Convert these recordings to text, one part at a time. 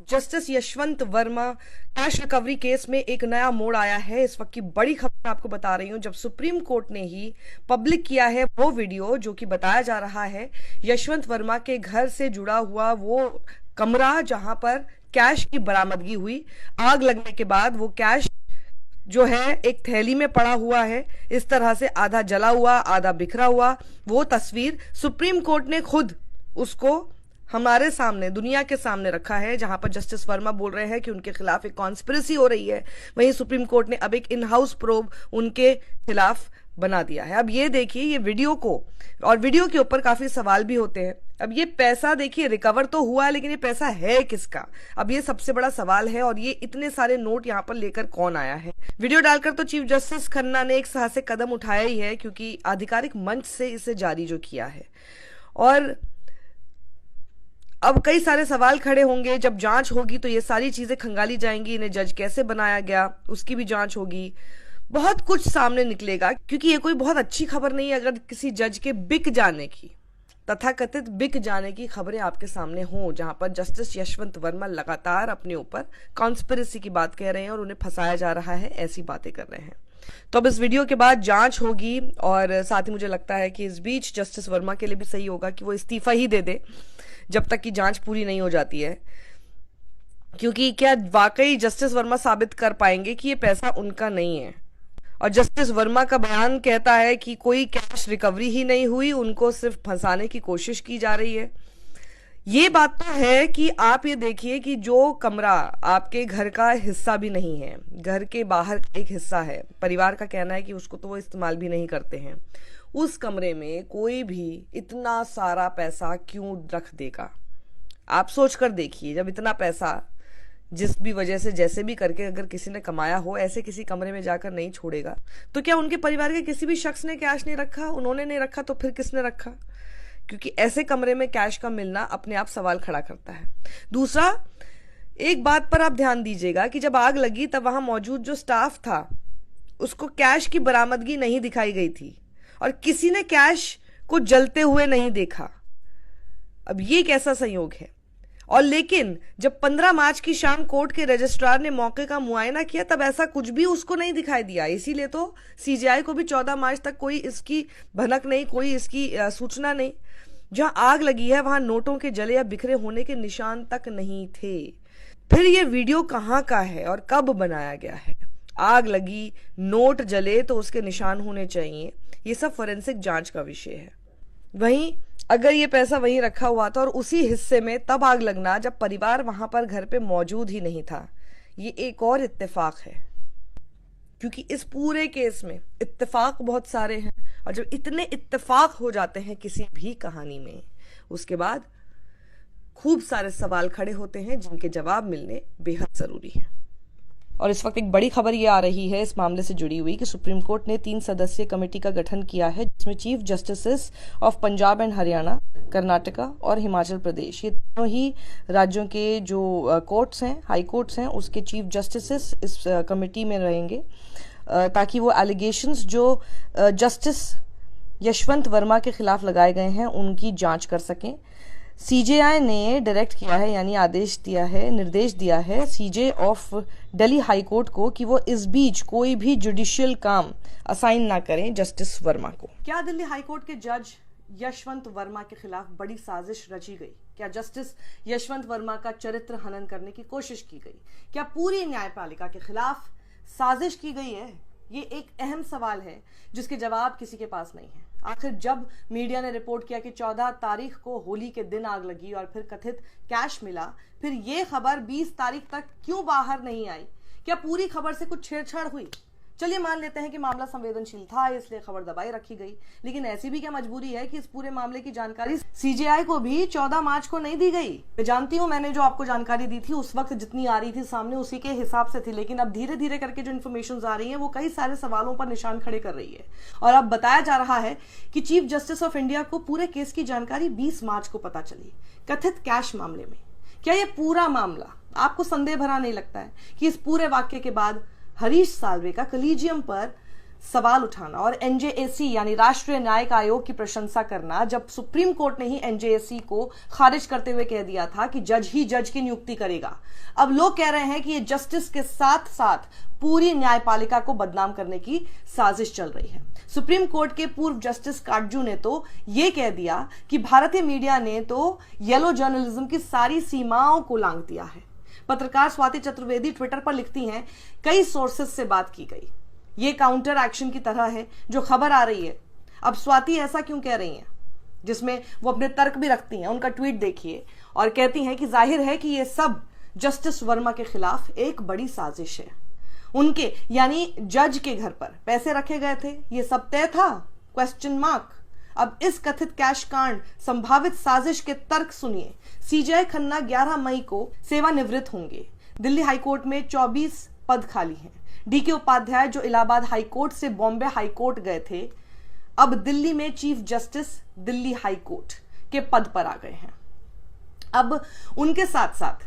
Justice Yashwant Verma cash recovery case में एक नया मोड़ आया है। इस वक्त की बड़ी खबर मैं आपको बता रही हूं, जब सुप्रीम कोर्ट ने ही पब्लिक किया है वो वीडियो जो कि बताया जा रहा है यशवंत वर्मा के घर से जुड़ा हुआ वो कमरा जहां पर कैश की बरामदगी हुई। आग लगने के बाद वो कैश जो है एक थैली में पड़ा हुआ है, इस तरह से आधा जला हुआ आधा बिखरा हुआ। वो तस्वीर सुप्रीम कोर्ट ने खुद उसको हमारे सामने, दुनिया के सामने रखा है, जहां पर जस्टिस वर्मा बोल रहे हैं कि उनके खिलाफ एक कॉन्स्पिरेसी हो रही है। वहीं सुप्रीम कोर्ट ने अब एक इन हाउस प्रोब उनके खिलाफ बना दिया है। अब ये देखिए ये वीडियो को, और वीडियो के ऊपर काफी सवाल भी होते हैं। अब ये पैसा देखिए रिकवर तो हुआ है, लेकिन ये पैसा है किसका, अब ये सबसे बड़ा सवाल है। और ये इतने सारे नोट यहाँ पर लेकर कौन आया है। वीडियो डालकर तो चीफ जस्टिस खन्ना ने एक साहसिक कदम उठाया ही है, क्योंकि आधिकारिक मंच से इसे जारी जो किया है। और अब कई सारे सवाल खड़े होंगे, जब जांच होगी तो ये सारी चीजें खंगाली जाएंगी। इन्हें जज कैसे बनाया गया उसकी भी जांच होगी, बहुत कुछ सामने निकलेगा। क्योंकि ये कोई बहुत अच्छी खबर नहीं है अगर किसी जज के बिक जाने की, तथाकथित बिक जाने की खबरें आपके सामने हों, जहां पर जस्टिस यशवंत वर्मा लगातार अपने ऊपर कॉन्स्पिरेसी की बात कह रहे हैं और उन्हें फंसाया जा रहा है, ऐसी बातें कर रहे हैं। तो अब इस वीडियो के बाद जांच होगी, और साथ ही मुझे लगता है कि इस बीच जस्टिस वर्मा के लिए भी सही होगा कि वो इस्तीफा ही दे दे जब तक कि जांच पूरी नहीं हो जाती है। क्योंकि क्या वाकई जस्टिस वर्मा साबित कर पाएंगे कि ये पैसा उनका नहीं है। और जस्टिस वर्मा का बयान कहता है कि कोई कैश रिकवरी ही नहीं हुई, उनको सिर्फ फंसाने की कोशिश की जा रही है। ये बात तो है कि आप ये देखिए कि जो कमरा आपके घर का हिस्सा भी नहीं है, घर के बाहर एक हिस्सा है, परिवार का कहना है कि उसको तो वो इस्तेमाल भी नहीं करते हैं, उस कमरे में कोई भी इतना सारा पैसा क्यों रख देगा। आप सोच कर देखिए, जब इतना पैसा जिस भी वजह से जैसे भी करके अगर किसी ने कमाया हो, ऐसे किसी कमरे में जाकर नहीं छोड़ेगा, तो क्या उनके परिवार के किसी भी शख्स ने कैश नहीं रखा? उन्होंने नहीं रखा तो फिर किसने रखा? क्योंकि ऐसे कमरे में कैश का मिलना अपने आप सवाल खड़ा करता है। दूसरा, एक बात पर आप ध्यान दीजिएगा कि जब आग लगी तब वहां मौजूद जो स्टाफ था उसको कैश की बरामदगी नहीं दिखाई गई थी, और किसी ने कैश को जलते हुए नहीं देखा। अब ये कैसा संयोग है? और लेकिन जब 15 मार्च की शाम कोर्ट के रजिस्ट्रार ने मौके का मुआयना किया तब ऐसा कुछ भी उसको नहीं दिखाई दिया। इसीलिए तो सीजीआई को भी 14 मार्च तक कोई इसकी भनक नहीं, कोई इसकी सूचना नहीं। जहां आग लगी है वहां नोटों के जले या बिखरे होने के निशान तक नहीं थे। फिर ये वीडियो कहां का है और कब बनाया गया है? आग लगी, नोट जले तो उसके निशान होने चाहिए, ये सब फोरेंसिक जांच का विषय है। वहीं अगर ये पैसा वहीं रखा हुआ था और उसी हिस्से में तब आग लगना जब परिवार वहां पर घर पे मौजूद ही नहीं था, ये एक और इत्तेफाक है। क्योंकि इस पूरे केस में इत्तेफाक बहुत सारे हैं, और जब इतने इत्तेफाक हो जाते हैं किसी भी कहानी में, उसके बाद खूब सारे सवाल खड़े होते हैं जिनके जवाब मिलने बेहद जरूरी है। और इस वक्त एक बड़ी खबर ये आ रही है इस मामले से जुड़ी हुई कि सुप्रीम कोर्ट ने 3 सदस्यीय कमेटी का गठन किया है, जिसमें chief justices of Punjab and Haryana, Karnataka और हिमाचल प्रदेश, ये तीनों ही राज्यों के जो कोर्ट्स हैं, हाई कोर्ट्स हैं, उसके चीफ जस्टिसेस इस कमेटी में रहेंगे, ताकि वो एलिगेशंस जो जस्टिस यशवंत वर्मा के खिलाफ लगाए गए हैं उनकी जांच कर सकें। सीजेआई ने डायरेक्ट किया है, यानी आदेश दिया है, निर्देश दिया है सीजे ऑफ दिल्ली हाई कोर्ट को कि वो इस बीच कोई भी जुडिशियल काम असाइन ना करें जस्टिस वर्मा को। क्या दिल्ली हाई कोर्ट के जज यशवंत वर्मा के खिलाफ बड़ी साजिश रची गई? क्या जस्टिस यशवंत वर्मा का चरित्र हनन करने की कोशिश की गई? क्या पूरी न्यायपालिका के खिलाफ साजिश की गई है? ये एक अहम सवाल है जिसके जवाब किसी के पास नहीं है। आखिर जब मीडिया ने रिपोर्ट किया कि 14 तारीख को होली के दिन आग लगी और फिर कथित कैश मिला, फिर ये खबर 20 तारीख तक क्यों बाहर नहीं आई? क्या पूरी खबर से कुछ छेड़छाड़ हुई? चलिए मान लेते हैं कि मामला संवेदनशील था इसलिए खबर दबाई रखी गई, लेकिन ऐसी भी क्या मजबूरी है कि इस पूरे मामले की जानकारी सीजेआई को भी 14 मार्च को नहीं दी गई? मैं जानती हूं, मैंने जो आपको जानकारी दी थी उस वक्त जितनी आ रही थी सामने उसी के हिसाब से थी, लेकिन अब धीरे धीरे करके जो इन्फॉर्मेशन आ रही है वो कई सारे सवालों पर निशान खड़े कर रही है। और अब बताया जा रहा है कि चीफ जस्टिस ऑफ इंडिया को पूरे केस की जानकारी 20 मार्च को पता चली, कथित कैश मामले में। क्या यह पूरा मामला आपको संदेह भरा नहीं लगता है कि इस पूरे वाक्य के बाद हरीश साल्वे का कलीजियम पर सवाल उठाना और एनजेएसी यानी राष्ट्रीय न्यायिक आयोग की प्रशंसा करना, जब सुप्रीम कोर्ट ने ही एनजेएसी को खारिज करते हुए कह दिया था कि जज ही जज की नियुक्ति करेगा, अब लोग कह रहे हैं कि ये जस्टिस के साथ साथ पूरी न्यायपालिका को बदनाम करने की साजिश चल रही है। सुप्रीम कोर्ट के पूर्व जस्टिस काटजू ने तो ये कह दिया कि भारतीय मीडिया ने तो येलो जर्नलिज्म की सारी सीमाओं को लांघ दिया है। पत्रकार स्वाति चतुर्वेदी ट्विटर पर लिखती हैं, कई सोर्सेस से बात की गई, ये काउंटर एक्शन की तरह है जो खबर आ रही है। अब स्वाति ऐसा क्यों कह रही हैं, जिसमें वो अपने तर्क भी रखती हैं। उनका ट्वीट देखिए और कहती हैं कि जाहिर है कि ये सब जस्टिस वर्मा के खिलाफ एक बड़ी साजिश है। उनके यानी जज के घर पर पैसे रखे गए थे, ये सब तय था? Question mark. अब इस कथित कैश कांड संभावित साजिश के तर्क सुनिए। सीजेआई खन्ना 11 मई को सेवानिवृत्त होंगे। दिल्ली हाईकोर्ट में 24 पद खाली हैं। डीके उपाध्याय जो इलाहाबाद हाईकोर्ट से बॉम्बे हाईकोर्ट गए थे, अब दिल्ली में चीफ जस्टिस दिल्ली हाईकोर्ट के पद पर आ गए हैं। अब उनके साथ साथ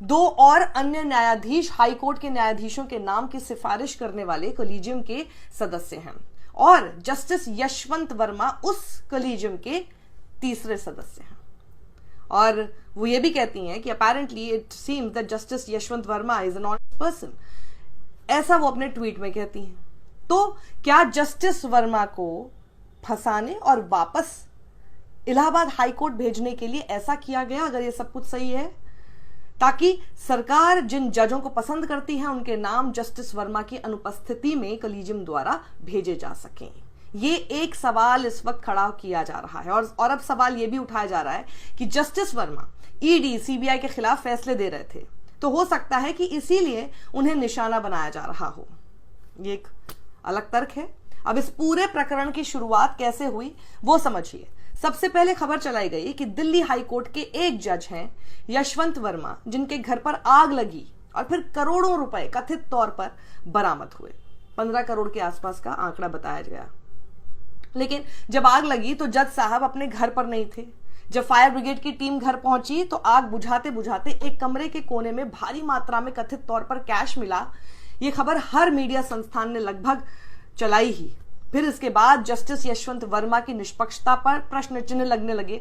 2 और अन्य न्यायाधीश हाईकोर्ट के न्यायाधीशों के नाम की सिफारिश करने वाले कॉलेजियम के सदस्य हैं और जस्टिस यशवंत वर्मा उस कॉलेजियम के तीसरे सदस्य हैं। और वो ये भी कहती हैं कि apparently it seems that justice Yashwant Verma is an honest person, ऐसा वो अपने ट्वीट में कहती हैं। तो क्या जस्टिस वर्मा को फंसाने और वापस इलाहाबाद हाईकोर्ट भेजने के लिए ऐसा किया गया, अगर ये सब कुछ सही है, ताकि सरकार जिन जजों को पसंद करती है उनके नाम जस्टिस वर्मा की अनुपस्थिति में कॉलेजियम द्वारा भेजे जा सकें? ये एक सवाल इस वक्त खड़ा किया जा रहा है और अब सवाल ये भी उठाया जा रहा है कि जस्टिस वर्मा ईडी सीबीआई के खिलाफ फैसले दे रहे थे, तो हो सकता है कि इसीलिए उन्हें निशाना बनाया जा रहा हो। ये एक अलग तर्क है। अब इस पूरे प्रकरण की शुरुआत कैसे हुई वो समझिए। सबसे पहले खबर चलाई गई कि दिल्ली हाईकोर्ट के एक जज हैं यशवंत वर्मा, जिनके घर पर आग लगी और फिर करोड़ों रुपए कथित तौर पर बरामद हुए। 15 करोड़ के आसपास का आंकड़ा बताया गया। लेकिन जब आग लगी तो जज साहब अपने घर पर नहीं थे। जब फायर ब्रिगेड की टीम घर पहुंची तो आग बुझाते बुझाते एक कमरे के कोने में भारी मात्रा में कथित तौर पर कैश मिला। ये खबर हर मीडिया संस्थान ने लगभग चलाई ही। फिर इसके बाद जस्टिस यशवंत वर्मा की निष्पक्षता पर प्रश्न चिन्ह लगने लगे।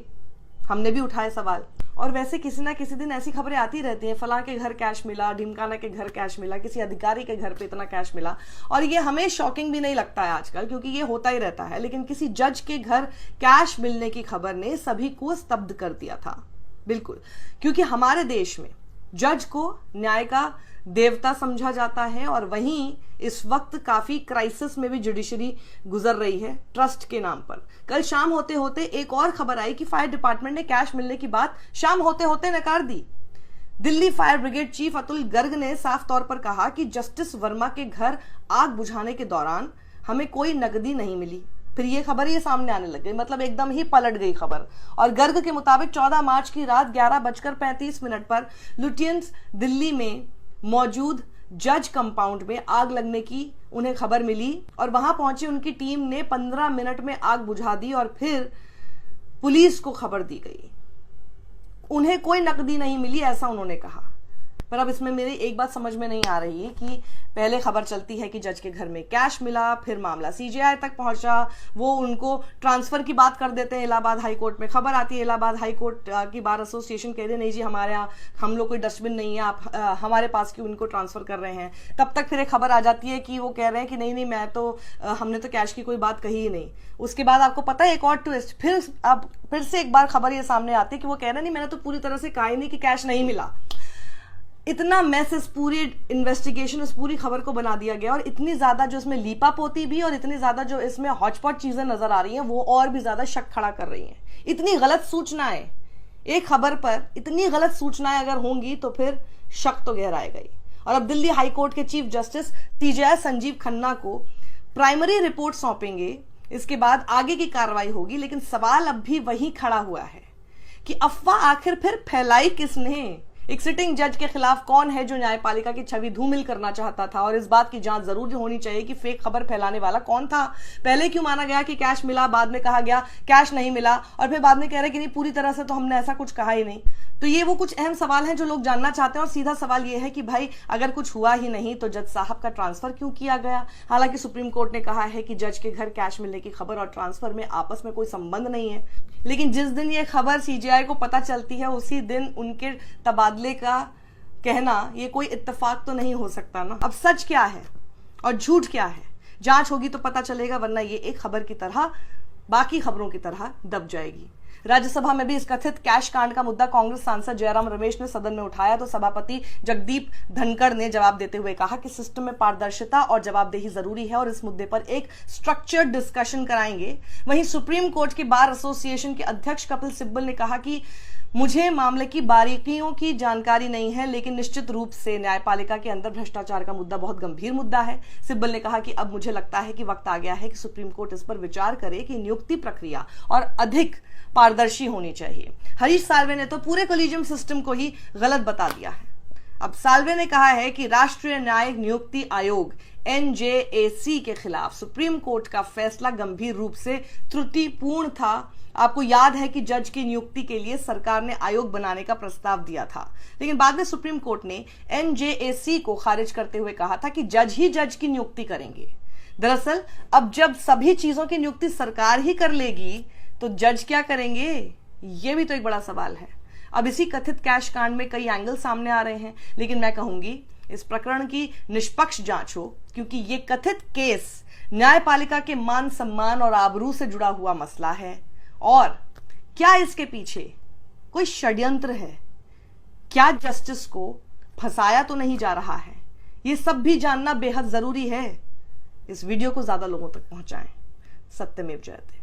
हमने भी उठाए सवाल। और वैसे किसी ना किसी दिन ऐसी खबरें आती रहती हैं, फलां के घर कैश मिला, ढिमकाना के घर कैश मिला, किसी अधिकारी के घर पे इतना कैश मिला। और ये हमें शॉकिंग भी नहीं लगता है आजकल, क्योंकि ये होता ही रहता है। लेकिन किसी जज के घर कैश मिलने की खबर ने सभी को स्तब्ध कर दिया था। बिल्कुल, क्योंकि हमारे देश में जज को न्याय का देवता समझा जाता है और वहीं इस वक्त काफी क्राइसिस में भी जुडिशरी गुजर रही है ट्रस्ट के नाम पर। कल शाम होते होते एक और खबर आई कि फायर डिपार्टमेंट ने कैश मिलने की बात शाम होते होते नकार दी। Delhi fire brigade chief Atul Garg ने साफ तौर पर कहा कि जस्टिस वर्मा के घर आग बुझाने के दौरान हमें कोई नकदी नहीं मिली। फिर ये खबर ये सामने आने लग गई, मतलब एकदम ही पलट गई खबर। और गर्ग के मुताबिक 14 मार्च की रात 11:35 पर लुटियंस दिल्ली में मौजूद जज कंपाउंड में आग लगने की उन्हें खबर मिली और वहां पहुंची उनकी टीम ने 15 मिनट में आग बुझा दी और फिर पुलिस को खबर दी गई। उन्हें कोई नकदी नहीं मिली, ऐसा उन्होंने कहा। पर अब इसमें मेरी एक बात समझ में नहीं आ रही है कि पहले खबर चलती है कि जज के घर में कैश मिला, फिर मामला सीजेआई तक पहुंचा, वो उनको ट्रांसफर की बात कर देते हैं इलाहाबाद हाईकोर्ट में। खबर आती है इलाहाबाद हाईकोर्ट की बार एसोसिएशन कह रहे नहीं जी हमारे यहाँ हम लोग कोई डस्टबिन नहीं है, आप हमारे पास क्यों उनको ट्रांसफर कर रहे हैं। तब तक फिर एक खबर आ जाती है कि वो कह रहे हैं कि नहीं मैं तो हमने तो कैश की कोई बात कही ही नहीं। उसके बाद आपको पता है एक और ट्विस्ट, फिर से एक बार खबर ये सामने आती है कि वो कह रहे नहीं मैंने तो पूरी तरह से कहा ही नहीं कि कैश नहीं मिला। इतना मैस इस पूरी इन्वेस्टिगेशन, इस पूरी खबर को बना दिया गया और इतनी ज्यादा जो इसमें लीपापोती भी और इतनी ज्यादा जो इसमें हॉचपॉट चीजें नजर आ रही हैं वो और भी ज्यादा शक खड़ा कर रही हैं। इतनी गलत सूचनाएं, एक खबर पर इतनी गलत सूचनाएं अगर होंगी तो फिर शक तो गहराएगा ही। और अब दिल्ली हाईकोर्ट के chief justice CJI Sanjeev Khanna को प्राइमरी रिपोर्ट सौंपेंगे, इसके बाद आगे की कार्रवाई होगी। लेकिन सवाल अब भी वही खड़ा हुआ है कि अफवाह आखिर फिर फैलाई किसने, एक सिटिंग जज के खिलाफ कौन है जो न्यायपालिका की छवि धूमिल करना चाहता था, और इस बात की जांच जरूर होनी चाहिए कि फेक खबर फैलाने वाला कौन था। पहले क्यों माना गया कि कैश मिला, बाद में कहा गया कैश नहीं मिला, और फिर बाद में कह रहे कि नहीं पूरी तरह से तो हमने ऐसा कुछ कहा ही नहीं। तो ये वो कुछ अहम सवाल हैं जो लोग जानना चाहते हैं। और सीधा सवाल ये है कि भाई अगर कुछ हुआ ही नहीं तो जज साहब का ट्रांसफर क्यों किया गया। हालांकि सुप्रीम कोर्ट ने कहा है कि जज के घर कैश मिलने की खबर और ट्रांसफर में आपस में कोई संबंध नहीं है, लेकिन जिस दिन ये खबर सीजीआई को पता चलती है उसी दिन उनके तबादले का कहना ये कोई इत्तेफाक तो नहीं हो सकता ना। अब सच क्या है और झूठ क्या है, जांच होगी तो पता चलेगा, वरना ये एक खबर की तरह बाकी खबरों की तरह दब जाएगी। राज्यसभा में भी इस कथित कैश कांड का मुद्दा कांग्रेस सांसद जयराम रमेश ने सदन में उठाया तो सभापति जगदीप धनखड़ ने जवाब देते हुए कहा कि सिस्टम में पारदर्शिता और जवाबदेही जरूरी है और इस मुद्दे पर एक स्ट्रक्चर्ड डिस्कशन कराएंगे। वहीं सुप्रीम कोर्ट की बार एसोसिएशन के अध्यक्ष कपिल सिब्बल ने कहा कि मुझे मामले की बारीकियों की जानकारी नहीं है, लेकिन निश्चित रूप से न्यायपालिका के अंदर भ्रष्टाचार का मुद्दा बहुत गंभीर मुद्दा है। सिब्बल ने कहा कि अब मुझे लगता है कि वक्त आ गया है कि सुप्रीम कोर्ट इस पर विचार करे कि नियुक्ति प्रक्रिया और अधिक पारदर्शी होनी चाहिए। हरीश साल्वे ने तो पूरे कॉलेजियम सिस्टम को ही गलत बता दिया है। अब साल्वे ने कहा है कि राष्ट्रीय न्यायिक नियुक्ति आयोग NJAC के खिलाफ सुप्रीम कोर्ट का फैसला गंभीर रूप से त्रुटिपूर्ण था। आपको याद है कि जज की नियुक्ति के लिए सरकार ने आयोग बनाने का प्रस्ताव दिया था, लेकिन बाद में सुप्रीम कोर्ट ने NJAC को खारिज करते हुए कहा था कि जज ही जज की नियुक्ति करेंगे। दरअसल अब जब सभी चीजों की नियुक्ति सरकार ही कर लेगी तो जज क्या करेंगे, यह भी तो एक बड़ा सवाल है। अब इसी कथित कैश कांड में कई एंगल सामने आ रहे हैं, लेकिन मैं कहूंगी इस प्रकरण की निष्पक्ष जांच हो, क्योंकि ये कथित केस न्यायपालिका के मान सम्मान और आबरू से जुड़ा हुआ मसला है। और क्या इसके पीछे कोई षड्यंत्र है, क्या जस्टिस को फंसाया तो नहीं जा रहा है, ये सब भी जानना बेहद जरूरी है। इस वीडियो को ज्यादा लोगों तक पहुंचाएं। सत्यमेव जयते।